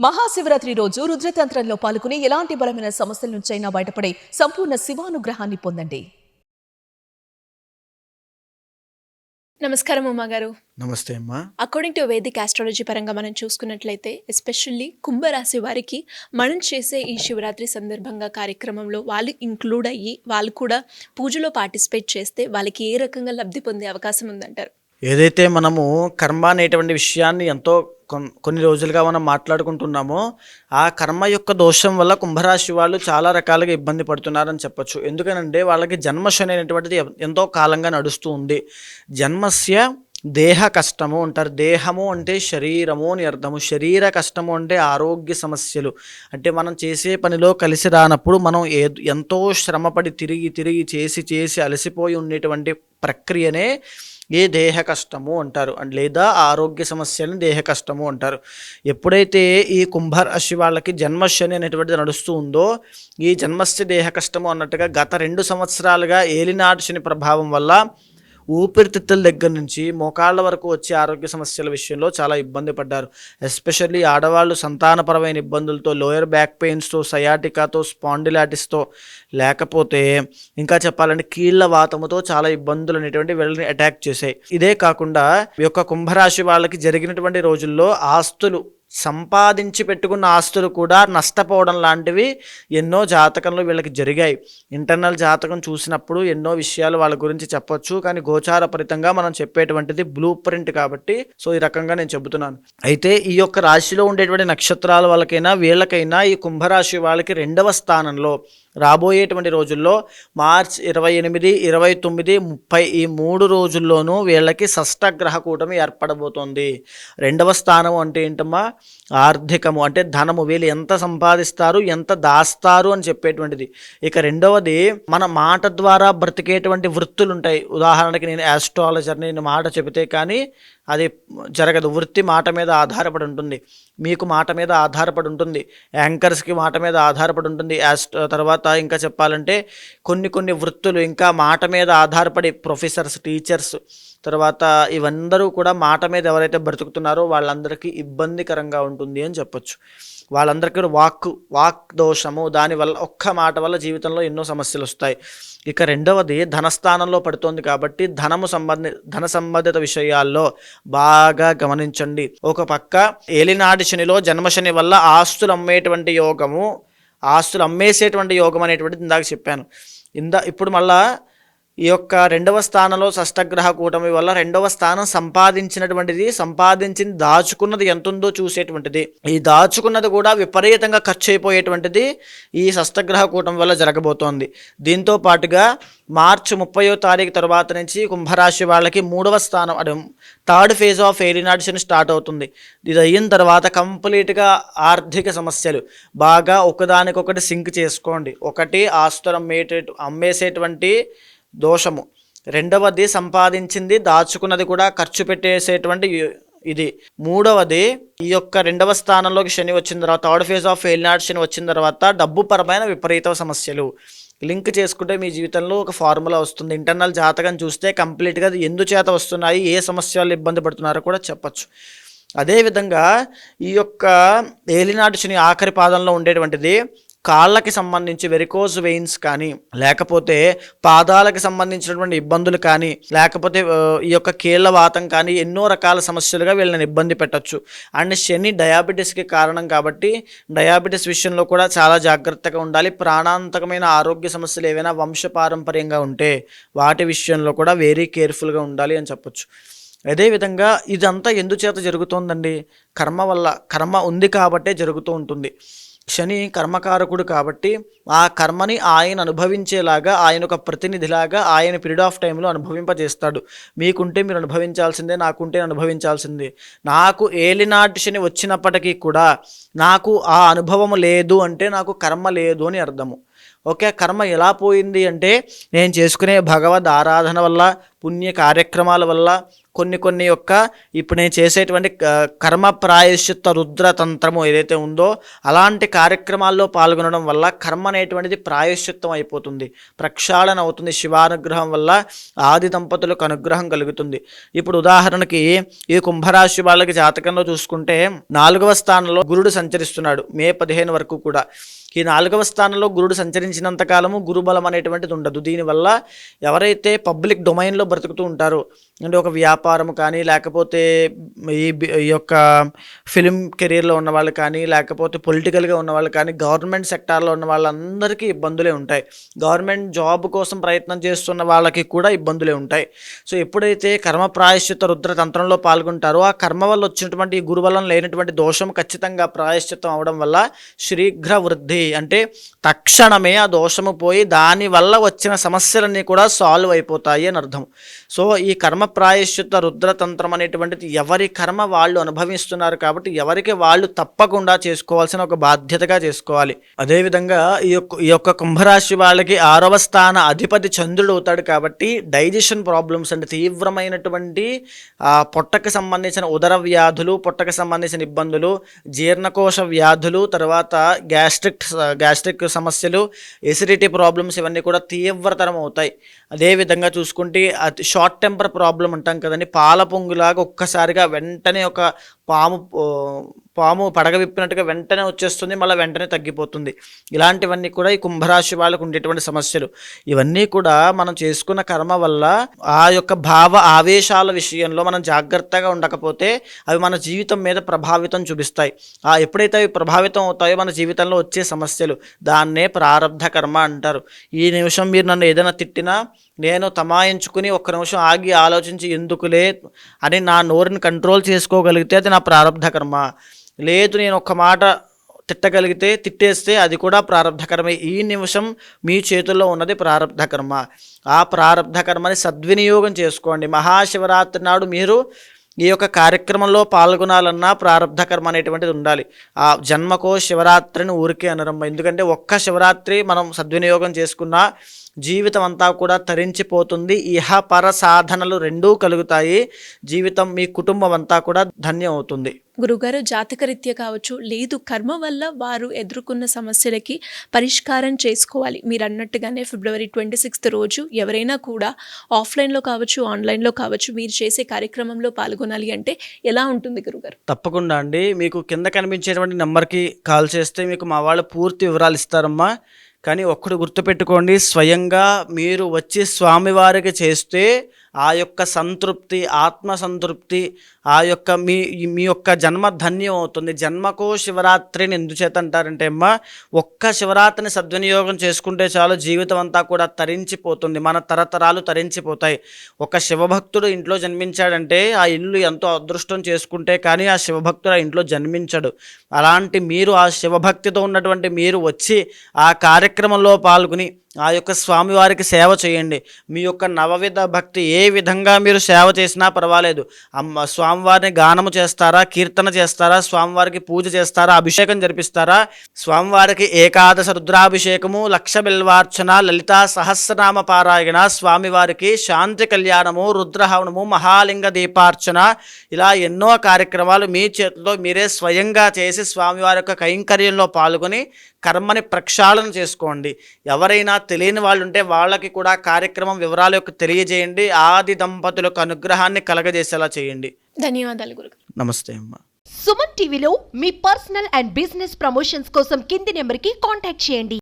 మహాశివరాత్రి రోజు రుద్రతంత్రంలో పాల్గొని ఎలాంటి బలమైన సమస్యల నుంచైనా బయటపడే సంపూర్ణ శివానుగ్రహాన్ని పొందండి. నమస్కారం ఉమాగారు. నమస్తే అమ్మా. అకార్డింగ్ టు వేదిక్ ఆస్ట్రాలజీ పరంగా మనం చూసుకున్నట్లయితే ఎస్పెషల్లీ కుంభరాశి వారికి మనం చేసే ఈ శివరాత్రి సందర్భంగా కార్యక్రమంలో వాళ్ళు ఇంక్లూడ్ అయ్యి వాళ్ళు కూడా పూజలో పార్టిసిపేట్ చేస్తే వాళ్ళకి ఏ రకంగా లబ్ధి పొందే అవకాశం ఉందంటారు? ఏదైతే మనము కర్మ అనేటువంటి విషయాన్ని ఎంతో కొన్ని రోజులుగా మనం మాట్లాడుకుంటున్నామో ఆ కర్మ యొక్క దోషం వల్ల కుంభరాశి వాళ్ళు చాలా రకాలుగా ఇబ్బంది పడుతున్నారని చెప్పొచ్చు. ఎందుకనంటే వాళ్ళకి జన్మశని అనేటువంటిది ఎంతో కాలంగా నడుస్తూ ఉంది. జన్మస్య దేహ కష్టము అంటారు. దేహము అంటే శరీరము అని అర్థము. శరీర కష్టము అంటే ఆరోగ్య సమస్యలు. అంటే మనం చేసే పనిలో కలిసి రానప్పుడు మనం ఎంతో శ్రమపడి తిరిగి తిరిగి చేసి అలసిపోయి ఉండేటువంటి ప్రక్రియనే ఏ దేహ కష్టము అంటారు, లేదా ఆరోగ్య సమస్యలను దేహ కష్టము అంటారు. ఎప్పుడైతే ఈ కుంభరాశి వాళ్ళకి జన్మశని అనేటువంటిది నడుస్తూ ఉందో ఈ జన్మస్య దేహ కష్టము అన్నట్టుగా గత 2 సంవత్సరాలుగా ఏలినాటి శని ప్రభావం వల్ల ఊపిరితిత్తుల దగ్గర నుంచి మోకాళ్ళ వరకు వచ్చే ఆరోగ్య సమస్యల విషయంలో చాలా ఇబ్బంది పడ్డారు. ఎస్పెషల్లీ ఆడవాళ్ళు సంతానపరమైన ఇబ్బందులతో, లోయర్ బ్యాక్ పెయిన్స్తో, సయాటికాతో, స్పాండిలాటిస్తో, లేకపోతే ఇంకా చెప్పాలంటే కీళ్ళ వాతముతో చాలా ఇబ్బందులు అనేటువంటి వీళ్ళని అటాక్ చేశాయి. ఇదే కాకుండా ఈ యొక్క కుంభరాశి వాళ్ళకి జరిగినటువంటి రోజుల్లో ఆస్తులు సంపాదించి పెట్టుకున్న ఆస్తులు కూడా నష్టపోవడం లాంటివి ఎన్నో జాతకంలో వీళ్ళకి జరిగాయి. ఇంటర్నల్ జాతకం చూసినప్పుడు ఎన్నో విషయాలు వాళ్ళ గురించి చెప్పొచ్చు, కానీ గోచారపరితంగా మనం చెప్పేటువంటిది బ్లూ ప్రింట్ కాబట్టి ఈ రకంగా నేను చెబుతున్నాను. అయితే ఈ యొక్క రాశిలో ఉండేటువంటి నక్షత్రాల వాళ్ళకైనా వీళ్ళకైనా ఈ కుంభరాశి వాళ్ళకి 2వ స్థానంలో రాబోయేటువంటి రోజుల్లో మార్చ్ 28, 29, 30 ఈ 3 రోజుల్లోనూ వీళ్ళకి షష్టగ్రహ కూటమి ఏర్పడబోతోంది. 2వ స్థానం అంటే ఏంటమ్మా? ఆర్థికము, అంటే ధనము. వీళ్ళు ఎంత సంపాదిస్తారు, ఎంత దాస్తారు అని చెప్పేటువంటిది. ఇక 2వది మన మాట ద్వారా బ్రతికేటువంటి వృత్తులు ఉంటాయి. ఉదాహరణకి నేను ఆస్ట్రాలజర్ని, నేను మాట చెబితే కానీ అది జరగదు. వృత్తి మాట మీద ఆధారపడి ఉంటుంది. మీకు మాట మీద ఆధారపడి ఉంటుంది. యాంకర్స్కి మాట మీద ఆధారపడి ఉంటుంది. తర్వాత ఇంకా చెప్పాలంటే కొన్ని వృత్తులు ఇంకా మాట మీద ఆధారపడి, ప్రొఫెసర్స్, టీచర్స్, తర్వాత ఇవందరూ కూడా మాట మీద ఎవరైతే బ్రతుకుతున్నారో వాళ్ళందరికీ ఇబ్బందికరంగా ఉంటుంది అని చెప్పొచ్చు. వాళ్ళందరికీ వాక్ దోషము, దానివల్ల ఒక్క మాట వల్ల జీవితంలో ఎన్నో సమస్యలు వస్తాయి. ఇక 2వది ధనస్థానంలో పడుతోంది కాబట్టి ధన సంబంధిత విషయాల్లో బాగా గమనించండి. ఒక పక్క ఏలినాటి శనిలో జన్మశని వల్ల ఆస్తులు అమ్మేటువంటి యోగము, ఆస్తులు అమ్మేసేటువంటి యోగం అనేటువంటిది ఇందాక చెప్పాను. ఇప్పుడు మళ్ళా ఈ యొక్క 2వ స్థానంలో షష్టగ్రహ కూటమి వల్ల 2వ స్థానం సంపాదించింది దాచుకున్నది ఎంత ఉందో చూసేటువంటిది. ఈ దాచుకున్నది కూడా విపరీతంగా ఖర్చు అయిపోయేటువంటిది ఈ షష్టగ్రహ కూటమి వల్ల జరగబోతోంది. దీంతో పాటుగా మార్చి 30వ తారీఖు తర్వాత నుంచి కుంభరాశి వాళ్ళకి 3వ స్థానం, థర్డ్ ఫేజ్ ఆఫ్ ఏలినాటి శని స్టార్ట్ అవుతుంది. ఇది అయిన తర్వాత కంప్లీట్గా ఆర్థిక సమస్యలు బాగా ఒకదానికొకటి సింక్ చేసుకోండి. ఒకటి ఆస్తులు అమ్మేసేటువంటి దోషము, 2వది సంపాదించింది దాచుకున్నది కూడా ఖర్చు పెట్టేసేటువంటి ఇది, 3వది ఈ యొక్క 2వ స్థానంలోకి శని వచ్చిన తర్వాత, థర్డ్ ఫేజ్ ఆఫ్ ఏలినాటి శని వచ్చిన తర్వాత డబ్బు పరమైన విపరీత సమస్యలు. లింక్ చేసుకుంటే మీ జీవితంలో ఒక ఫార్ములా వస్తుంది. ఇంటర్నల్ జాతకం చూస్తే కంప్లీట్గా ఎందుచేత వస్తున్నాయి, ఏ సమస్యలు ఇబ్బంది పడుతున్నారో కూడా చెప్పచ్చు. అదేవిధంగా ఈ యొక్క ఏలినాటి శని ఆఖరి పాదంలో ఉండేటువంటిది కాళ్ళకి సంబంధించి వెరికోజ్ వెయిన్స్ కానీ, లేకపోతే పాదాలకు సంబంధించినటువంటి ఇబ్బందులు కానీ, లేకపోతే ఈ యొక్క కీళ్ళ వాతం కానీ ఎన్నో రకాల సమస్యలుగా వీళ్ళని ఇబ్బంది పెట్టచ్చు. అండ్ శని డయాబెటీస్కి కారణం కాబట్టి డయాబెటీస్ విషయంలో కూడా చాలా జాగ్రత్తగా ఉండాలి. ప్రాణాంతకమైన ఆరోగ్య సమస్యలు ఏవైనా వంశపారంపర్యంగా ఉంటే వాటి విషయంలో కూడా వెరీ కేర్ఫుల్గా ఉండాలి అని చెప్పొచ్చు. అదేవిధంగా ఇదంతా ఎందుచేత జరుగుతోందండి? కర్మ వల్ల. కర్మ ఉంది కాబట్టే జరుగుతూ ఉంటుంది. శని కర్మకారకుడు కాబట్టి ఆ కర్మని ఆయన అనుభవించేలాగా, ఆయన ఒక ప్రతినిధిలాగా ఆయన పీరియడ్ ఆఫ్ టైంలో అనుభవింపజేస్తాడు. మీకుంటే మీరు అనుభవించాల్సిందే, నాకుంటే అనుభవించాల్సిందే. నాకు ఏలినాటి శని వచ్చినప్పటికీ కూడా నాకు ఆ అనుభవం లేదు అంటే నాకు కర్మ లేదు అని అర్థము. ఓకే, కర్మ ఎలా పోయింది అంటే నేను చేసుకునే భగవద్ ఆరాధన వల్ల, పుణ్య కార్యక్రమాల వల్ల, కొన్ని యొక్క ఇప్పుడు నేను చేసేటువంటి కర్మ ప్రాయశ్చిత్త రుద్ర తంత్రము ఏదైతే ఉందో అలాంటి కార్యక్రమాల్లో పాల్గొనడం వల్ల కర్మ అనేటువంటిది ప్రాయశ్చిత్తం అయిపోతుంది, ప్రక్షాళన అవుతుంది. శివానుగ్రహం వల్ల ఆది దంపతులకు అనుగ్రహం కలుగుతుంది. ఇప్పుడు ఉదాహరణకి ఈ కుంభరాశి వాళ్ళకి జాతకంలో చూసుకుంటే 4వ స్థానంలో గురుడు సంచరిస్తున్నాడు మే 15 వరకు కూడా. ఈ 4వ స్థానంలో గురుడు సంచరించినంత కాలము గురుబలం అనేటువంటిది ఉండదు. దీనివల్ల ఎవరైతే పబ్లిక్ డొమైన్లో బ్రతుకుతూ ఉంటారో, అంటే ఒక వ్యాపారం కానీ, లేకపోతే ఈ యొక్క ఫిలిం కెరీర్లో ఉన్న వాళ్ళు కానీ, లేకపోతే పొలిటికల్గా ఉన్న వాళ్ళు కానీ, గవర్నమెంట్ సెక్టార్లో ఉన్న వాళ్ళందరికీ ఇబ్బందులే ఉంటాయి. గవర్నమెంట్ జాబ్ కోసం ప్రయత్నం చేస్తున్న వాళ్ళకి కూడా ఇబ్బందులే ఉంటాయి. సో ఎప్పుడైతే కర్మ ప్రాయశ్చిత్త రుద్ర తంత్రంలో పాల్గొంటారో ఆ కర్మ వల్ల వచ్చినటువంటి గురుబలం లేనటువంటి దోషం ఖచ్చితంగా ప్రాయశ్చిత్తం అవడం వల్ల శీఘ్ర వృద్ధి, అంటే తక్షణమే ఆ దోషము పోయి దానివల్ల వచ్చిన సమస్యలన్నీ కూడా సాల్వ్ అయిపోతాయి అని అర్థం. సో ఈ కర్మ ప్రాయశ్చిత్త రుద్రతంత్రం అనేటువంటిది ఎవరి కర్మ వాళ్ళు అనుభవిస్తున్నారు కాబట్టి ఎవరికి వాళ్ళు తప్పకుండా చేసుకోవాల్సిన ఒక బాధ్యతగా చేసుకోవాలి. అదేవిధంగా ఈ యొక్క కుంభరాశి వాళ్ళకి 6వ స్థాన అధిపతి చంద్రుడు అవుతాడు కాబట్టి డైజెషన్ ప్రాబ్లమ్స్, అంటే తీవ్రమైనటువంటి పొట్టకు సంబంధించిన ఉదర వ్యాధులు, పొట్టకు సంబంధించిన ఇబ్బందులు, జీర్ణకోశ వ్యాధులు, తర్వాత గ్యాస్ట్రిక్ సమస్యలు, ఎసిడిటీ ప్రాబ్లమ్స్ ఇవన్నీ కూడా తీవ్రతరం అవుతాయి. అదేవిధంగా చూసుకుంటే షార్ట్ టెంపర్ ప్రాబ్లం అంటాం కదండి, పాల పొంగులాగా ఒక్కసారిగా వెంటనే ఒక పాము పడగ విప్పినట్టుగా వెంటనే వచ్చేస్తుంది, మళ్ళీ వెంటనే తగ్గిపోతుంది. ఇలాంటివన్నీ కూడా ఈ కుంభరాశి వాళ్ళకు ఉండేటువంటి సమస్యలు. ఇవన్నీ కూడా మనం చేసుకున్న కర్మ వల్ల ఆ యొక్క భావ ఆవేశాల విషయంలో మనం జాగ్రత్తగా ఉండకపోతే అవి మన జీవితం మీద ప్రభావితం చూపిస్తాయి. ఎప్పుడైతే అవి ప్రభావితం అవుతాయో మన జీవితంలో వచ్చే సమస్యలు, దాన్నే ప్రారబ్ధ కర్మ అంటారు. ఈ నిమిషం మీరు నన్ను ఏదైనా తిట్టినా నేను తమాయించుకుని ఒక్క నిమిషం ఆగి ఆలోచించి ఎందుకులే అని నా నోరుని కంట్రోల్ చేసుకోగలిగితే అది నా ప్రారబ్ధ కర్మ. లేదు నేను ఒక్క మాట తిట్టగలిగితే తిట్టేస్తే అది కూడా ప్రారబ్ధ కర్మే. ఈ నిమిషం మీ చేతుల్లో ఉన్నది ప్రారబ్ధ కర్మ. ఆ ప్రారబ్ధ కర్మని సద్వినియోగం చేసుకోండి. మహాశివరాత్రి నాడు మీరు ఈ యొక్క కార్యక్రమంలో పాల్గొనాలన్నా ప్రారబ్ధ కర్మ అనేటువంటిది ఉండాలి. ఆ జన్మకో శివరాత్రిని ఊరికే అనరం. ఎందుకంటే ఒక్క శివరాత్రి మనం సద్వినియోగం చేసుకున్నా జీవితం అంతా కూడా తరించిపోతుంది. ఇహ పర సాధనలు రెండూ కలుగుతాయి. జీవితం, మీ కుటుంబం అంతా కూడా ధన్యం అవుతుంది. గురుగారు, జాతకరీత్యా కావచ్చు, లేదు కర్మ వల్ల వారు ఎదుర్కొన్న సమస్యలకి పరిష్కారం చేసుకోవాలి. మీరు అన్నట్టుగానే ఫిబ్రవరి 26 రోజు ఎవరైనా కూడా ఆఫ్లైన్లో కావచ్చు, ఆన్లైన్లో కావచ్చు, మీరు చేసే కార్యక్రమంలో పాల్గొనాలి అంటే ఎలా ఉంటుంది గురుగారు? తప్పకుండా అండి. మీకు కింద కనిపించేటువంటి నెంబర్కి కాల్ చేస్తే మీకు మా వాళ్ళు పూర్తి వివరాలు ఇస్తారమ్మా. కానీ ఒక్కడు గుర్తుపెట్టుకోండి, స్వయంగా మీరు వచ్చి స్వామివారికి చేస్తే ఆ యొక్క సంతృప్తి, ఆత్మసంతృప్తి, ఆ యొక్క మీ యొక్క జన్మ ధన్యం అవుతుంది. జన్మకో శివరాత్రిని ఎందుచేత అంటారంటే అమ్మా, ఒక్క శివరాత్రిని సద్వినియోగం చేసుకుంటే చాలు జీవితం అంతా కూడా తరించిపోతుంది, మన తరతరాలు తరించిపోతాయి. ఒక శివభక్తుడు ఇంట్లో జన్మించాడంటే ఆ ఇల్లు ఎంతో అదృష్టం చేసుకుంటే కానీ ఆ శివభక్తుడు ఆ ఇంట్లో జన్మించడు. అలాంటి మీరు, ఆ శివభక్తితో ఉన్నటువంటి మీరు వచ్చి ఆ కార్యక్రమంలో పాల్గొని ఆ యొక్క స్వామివారికి సేవ చేయండి. మీ యొక్క నవవిధ భక్తి ఏ విధంగా మీరు సేవ చేసినా పర్వాలేదు. స్వామివారిని గానము చేస్తారా, కీర్తన చేస్తారా, స్వామివారికి పూజ చేస్తారా, అభిషేకం జరిపిస్తారా, స్వామివారికి ఏకాదశ రుద్రాభిషేకము, లక్ష బిల్వార్చన, లలితా సహస్రనామ పారాయణ, స్వామివారికి శాంతి కళ్యాణము, రుద్రహవనము, మహాలింగ దీపార్చన, ఇలా ఎన్నో కార్యక్రమాలు మీ చేతిలో మీరే స్వయంగా చేసి స్వామివారి యొక్క కైంకర్యంలో పాల్గొని కర్మని ప్రక్షాళన చేసుకోండి. ఎవరైనా తెలియని వాళ్ళు ఉంటే వాళ్ళకి కూడా కార్యక్రమం వివరాల యొక్క తెలియజేయండి. ఆది దంపతులకు అనుగ్రహాన్ని కలగజేసేలా చేయండి. ధన్యవాదాలు గురుగారు. నమస్తే అమ్మా. సుమన్ టీవీలో మీ పర్సనల్ అండ్ బిజినెస్ ప్రమోషన్స్ కోసం కింది నెంబర్కి కాంటాక్ట్ చేయండి.